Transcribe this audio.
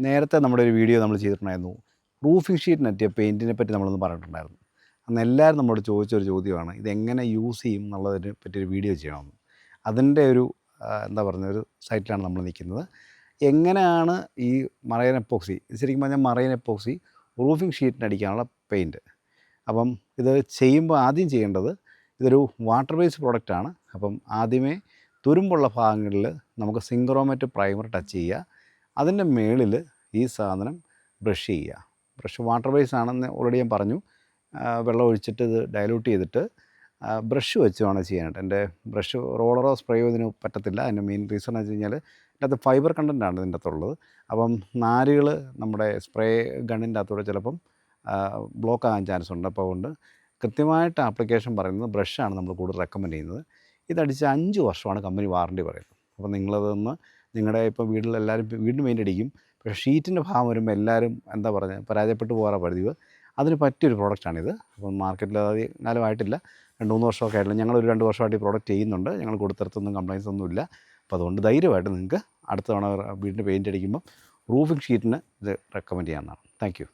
നേരത്തെ നമ്മുടെ ഒരു വീഡിയോ നമ്മൾ ചെയ്തിട്ടുണ്ടായിരുന്നു. റൂഫിംഗ് ഷീറ്റിന് പറ്റിയ പെയിൻറ്റിനെ പറ്റി നമ്മളൊന്ന് പറഞ്ഞിട്ടുണ്ടായിരുന്നു. അന്ന് എല്ലാവരും നമ്മളോട് ചോദിച്ചൊരു ചോദ്യമാണ് ഇതെങ്ങനെ യൂസ് ചെയ്യും എന്നുള്ളതിനെ പറ്റിയൊരു വീഡിയോ ചെയ്യണമെന്ന്. അതിൻ്റെ ഒരു എന്താ പറയുക ഒരു സൈറ്റിലാണ് നമ്മൾ നിൽക്കുന്നത്. എങ്ങനെയാണ് ഈ മറൈൻ എപ്പോക്സി, ശരിക്കും പറഞ്ഞാൽ മറൈൻ എപ്പോക്സി റൂഫിംഗ് ഷീറ്റിന് അടിക്കാനുള്ള പെയിൻറ്റ്. അപ്പം ഇത് ചെയ്യുമ്പോൾ ആദ്യം ചെയ്യേണ്ടത് ഇതൊരു വാട്ടർ ബേസ്ഡ് പ്രോഡക്റ്റാണ്. അപ്പം ആദ്യമേ തുരുമ്പുള്ള ഭാഗങ്ങളിൽ നമുക്ക് സിങ്ക്രോമെറ്റ് പ്രൈമർ ടച്ച് ചെയ്യുക. അതിൻ്റെ മേളിൽ ഈ സാധനം ബ്രഷ് ചെയ്യുക. ബ്രഷ് വാട്ടർ ബേസ് ആണെന്ന് ഓൾറെഡി ഞാൻ പറഞ്ഞു. വെള്ളം ഒഴിച്ചിട്ട് ഇത് ഡയലൂട്ട് ചെയ്തിട്ട് ബ്രഷ് വെച്ച് വേണം ചെയ്യാനായിട്ട്. എൻ്റെ ബ്രഷ് റോളറോ സ്പ്രേയോ ഇതിന് പറ്റത്തില്ല. അതിൻ്റെ മെയിൻ റീസൺ എന്ന് വെച്ച് കഴിഞ്ഞാൽ ഇതിനകത്ത് ഫൈബർ കണ്ടൻറ്റാണ് ഇതിൻ്റെ അകത്തുള്ളത്. അപ്പം നാരുകൾ നമ്മുടെ സ്പ്രേ ഗണ്ണിൻ്റെ അകത്തൂടെ ചിലപ്പം ബ്ലോക്ക് ആകാൻ ചാൻസ് ഉണ്ട്. അപ്പോൾ അതുകൊണ്ട് കൃത്യമായിട്ട് ആപ്ലിക്കേഷൻ പറയുന്നത് ബ്രഷാണ് നമ്മൾ കൂടുതൽ റെക്കമെൻഡ് ചെയ്യുന്നത്. ഇതടിച്ച് 5 വർഷമാണ് കമ്പനി വാറണ്ടി പറയുന്നത്. അപ്പോൾ നിങ്ങളതൊന്ന് നിങ്ങളുടെ ഇപ്പോൾ വീട്ടിലെല്ലാവരും വീണ്ടും പെയിൻ്റ് അടിക്കും. പക്ഷേ ഷീറ്റിൻ്റെ ഭാഗം വരുമ്പോൾ എല്ലാവരും എന്താ പറയുക പരാജയപ്പെട്ടു പോകാറാണ് പതിവ്. അതിന് പറ്റിയൊരു പ്രോഡക്റ്റാണിത്. അപ്പം മാർക്കറ്റിൽ അധികം കാലമായിട്ടില്ല, 2-3 വർഷമൊക്കെ ആയിട്ടില്ല. ഞങ്ങളൊരു 2 വർഷമായിട്ട് ഈ പ്രോഡക്റ്റ് ചെയ്യുന്നുണ്ട്. ഞങ്ങൾ കൊടുത്തിടത്തൊന്നും കംപ്ലയിൻസ് ഒന്നുമില്ല. അപ്പോൾ അതുകൊണ്ട് ധൈര്യമായിട്ട് നിങ്ങൾക്ക് അടുത്ത തവണ വീടിന് പെയിൻ്റ് അടിക്കുമ്പോൾ റൂഫിംഗ് ഷീറ്റിന് ഇത് റെക്കമെൻഡ് ചെയ്യാവുന്നതാണ്. Thank you.